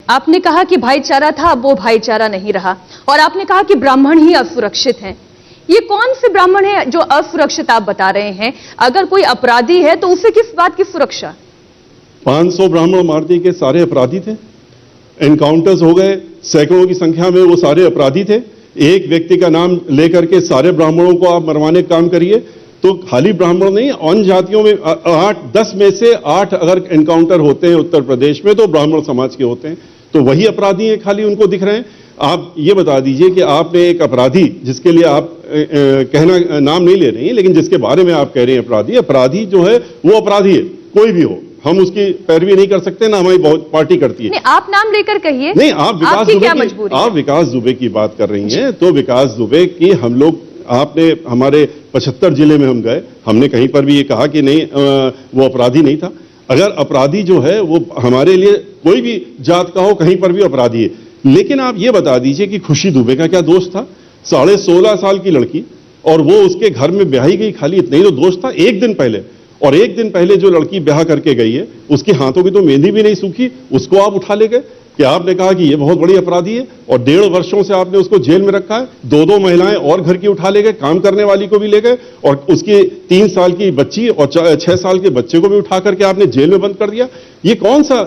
आपने कहा कि भाईचारा था, अब वो भाईचारा नहीं रहा, और आपने कहा कि ब्राह्मण ही असुरक्षित हैं। ये कौन से ब्राह्मण हैं जो असुरक्षित आप बता रहे हैं? अगर कोई अपराधी है तो उसे किस बात की सुरक्षा? 500 ब्राह्मण मारती के सारे अपराधी थे, एनकाउंटर्स हो गए सैकड़ों की संख्या में, वो सारे अपराधी थे। एक व्यक्ति का नाम लेकर के सारे ब्राह्मणों को आप मरवाने का काम करिए, तो खाली ब्राह्मण नहीं, अन्य जातियों में 8-10 में से 8 अगर एनकाउंटर होते हैं उत्तर प्रदेश में तो ब्राह्मण समाज के होते हैं, तो वही अपराधी हैं, खाली उनको दिख रहे हैं। आप ये बता दीजिए कि आपने एक अपराधी, जिसके लिए आप कहना नाम नहीं ले रही हैं, लेकिन जिसके बारे में आप कह रहे हैं अपराधी जो है वो अपराधी है, कोई भी हो, हम उसकी पैरवी नहीं कर सकते, ना हमारी बहुत पार्टी करती है। नहीं, आप नाम लेकर कहिए। नहीं, आप विकास दुबे की बात कर रही हैं, तो विकास दुबे की हम लोग, आपने हमारे 75 जिले में हम गए, हमने कहीं पर भी ये कहा कि नहीं वो अपराधी नहीं था। अगर अपराधी जो है वो हमारे लिए कोई भी जात का हो, कहीं पर भी अपराधी है। लेकिन आप ये बता दीजिए कि खुशी दुबे का क्या दोष था? 16.5 साल की लड़की, और वो उसके घर में ब्याही गई, खाली इतना ही तो दोष था। एक दिन पहले जो लड़की ब्याह करके गई है, उसके हाथों की तो मेहंदी भी नहीं सूखी, उसको आप उठा ले गए कि आपने कहा कि ये बहुत बड़ी अपराधी है, और 1.5 वर्षों से आपने उसको जेल में रखा है। 2 महिलाएं और घर की उठा ले गए, काम करने वाली को भी ले गए, और उसकी 3 साल की बच्ची और 6 साल के बच्चे को भी उठा करके आपने जेल में बंद कर दिया। ये कौन सा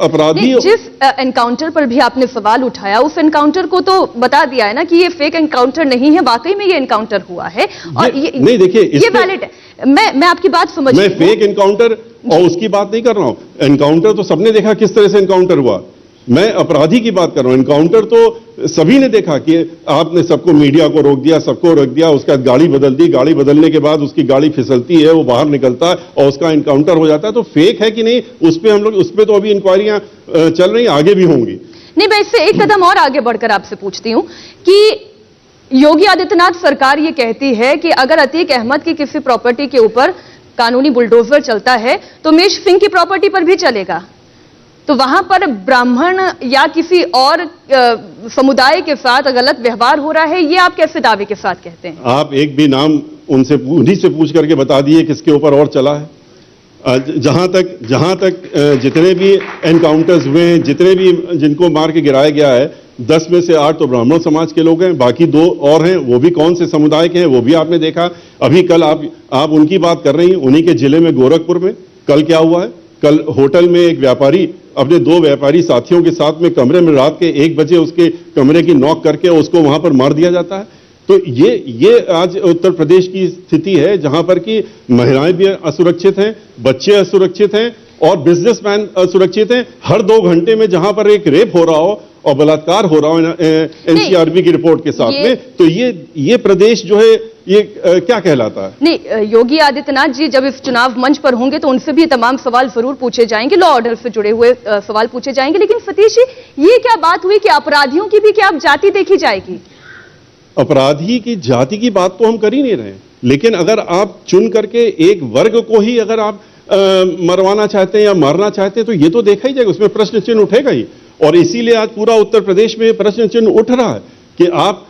अपराधी? जिस एनकाउंटर पर भी आपने सवाल उठाया, उस एनकाउंटर को तो बता दिया है ना कि ये फेक एनकाउंटर नहीं है, वाकई में ये एनकाउंटर हुआ है, और ये नहीं, देखिए ये वैलिड है। मैं आपकी बात समझ, मैं फेक एनकाउंटर और उसकी बात नहीं कर रहा हूं। एनकाउंटर तो सबने देखा किस तरह से एनकाउंटर हुआ, मैं अपराधी की बात कर रहा हूं। एनकाउंटर तो सभी ने देखा कि आपने सबको, मीडिया को रोक दिया, सबको रोक दिया, उसके बाद गाड़ी बदल दी, गाड़ी बदलने के बाद उसकी गाड़ी फिसलती है, वो बाहर निकलता है और उसका एनकाउंटर हो जाता है। तो फेक है कि नहीं, उस पर तो अभी इंक्वायरियां चल रही, आगे भी होंगी। नहीं, मैं इससे एक कदम और आगे बढ़कर आपसे पूछती हूं कि योगी आदित्यनाथ सरकार ये कहती है कि अगर अतीक अहमद की किसी प्रॉपर्टी के ऊपर कानूनी बुलडोजर चलता है तो उमेश सिंह की प्रॉपर्टी पर भी चलेगा, तो वहां पर ब्राह्मण या किसी और समुदाय के साथ गलत व्यवहार हो रहा है, ये आप कैसे दावे के साथ कहते हैं? आप एक भी नाम उन्हीं से पूछ करके बता दिए किसके ऊपर और चला है। जहां तक जितने भी एनकाउंटर्स हुए हैं, जितने भी जिनको मार के गिराया गया है, 10 में से 8 तो ब्राह्मण समाज के लोग हैं, बाकी 2 और हैं, वो भी कौन से समुदाय के हैं वो भी आपने देखा। अभी कल आप उनकी बात कर रही हैं, उन्हीं के जिले में गोरखपुर में कल क्या हुआ है? कल होटल में एक व्यापारी अपने 2 व्यापारी साथियों के साथ में कमरे में रात के 1 बजे उसके कमरे की नॉक करके उसको वहां पर मार दिया जाता है। तो ये आज उत्तर प्रदेश की स्थिति है, जहां पर कि महिलाएं भी असुरक्षित हैं, बच्चे असुरक्षित हैं और बिजनेसमैन असुरक्षित हैं। हर 2 घंटे में जहां पर एक रेप हो रहा हो और बलात्कार हो रहा हो एनसीआरबी की रिपोर्ट के साथ में, तो ये प्रदेश जो है ये क्या कहलाता है? नहीं, योगी आदित्यनाथ जी जब इस चुनाव मंच पर होंगे तो उनसे भी तमाम सवाल जरूर पूछे जाएंगे, लॉ ऑर्डर से जुड़े हुए सवाल पूछे जाएंगे। लेकिन सतीश जी, ये क्या बात हुई कि अपराधियों की भी क्या अब जाति देखी जाएगी? अपराधी की जाति की बात तो हम कर ही नहीं रहे, लेकिन अगर आप चुन करके एक वर्ग को ही अगर आप मरवाना चाहते हैं या मारना चाहते हैं, तो ये तो देखा ही जाएगा, उसमें प्रश्न चिन्ह उठेगा ही। और इसीलिए आज पूरा उत्तर प्रदेश में प्रश्न चिन्ह उठ रहा है कि आप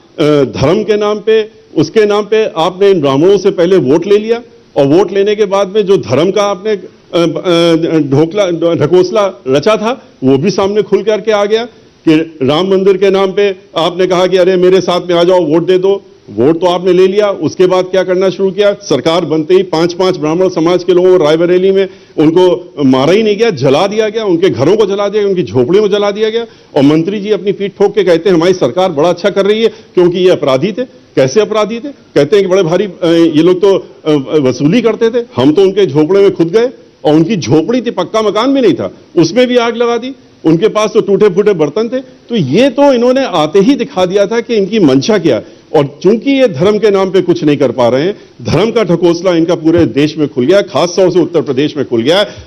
धर्म के नाम पे, उसके नाम पे आपने इन ब्राह्मणों से पहले वोट ले लिया, और वोट लेने के बाद में जो धर्म का आपने ढकोसला रचा था वो भी सामने खुल करके आ गया कि राम मंदिर के नाम पे आपने कहा कि अरे मेरे साथ में आ जाओ, वोट दे दो। वोट तो आपने ले लिया, उसके बाद क्या करना शुरू किया? सरकार बनते ही 5-5 ब्राह्मण समाज के लोगों को रायबरेली में उनको मारा ही नहीं गया, जला दिया गया, उनके घरों को जला दिया गया, उनकी झोपड़ियों को जला दिया गया। और मंत्री जी अपनी पीठ ठोक के कहते हैं हमारी सरकार बड़ा अच्छा कर रही है क्योंकि ये अपराधी थे। कैसे अपराधी थे? कहते हैं कि बड़े भारी ये लोग तो वसूली करते थे, हम तो उनके झोपड़े में खुद गए, और उनकी झोपड़ी थी, पक्का मकान भी नहीं था, उसमें भी आग लगा दी, उनके पास तो टूटे फूटे बर्तन थे। तो ये तो इन्होंने आते ही दिखा दिया था कि इनकी मंशा क्या है। और चूंकि ये धर्म के नाम पे कुछ नहीं कर पा रहे हैं, धर्म का ढकोसला इनका पूरे देश में खुल गया है, खास तौर से उत्तर प्रदेश में खुल गया है।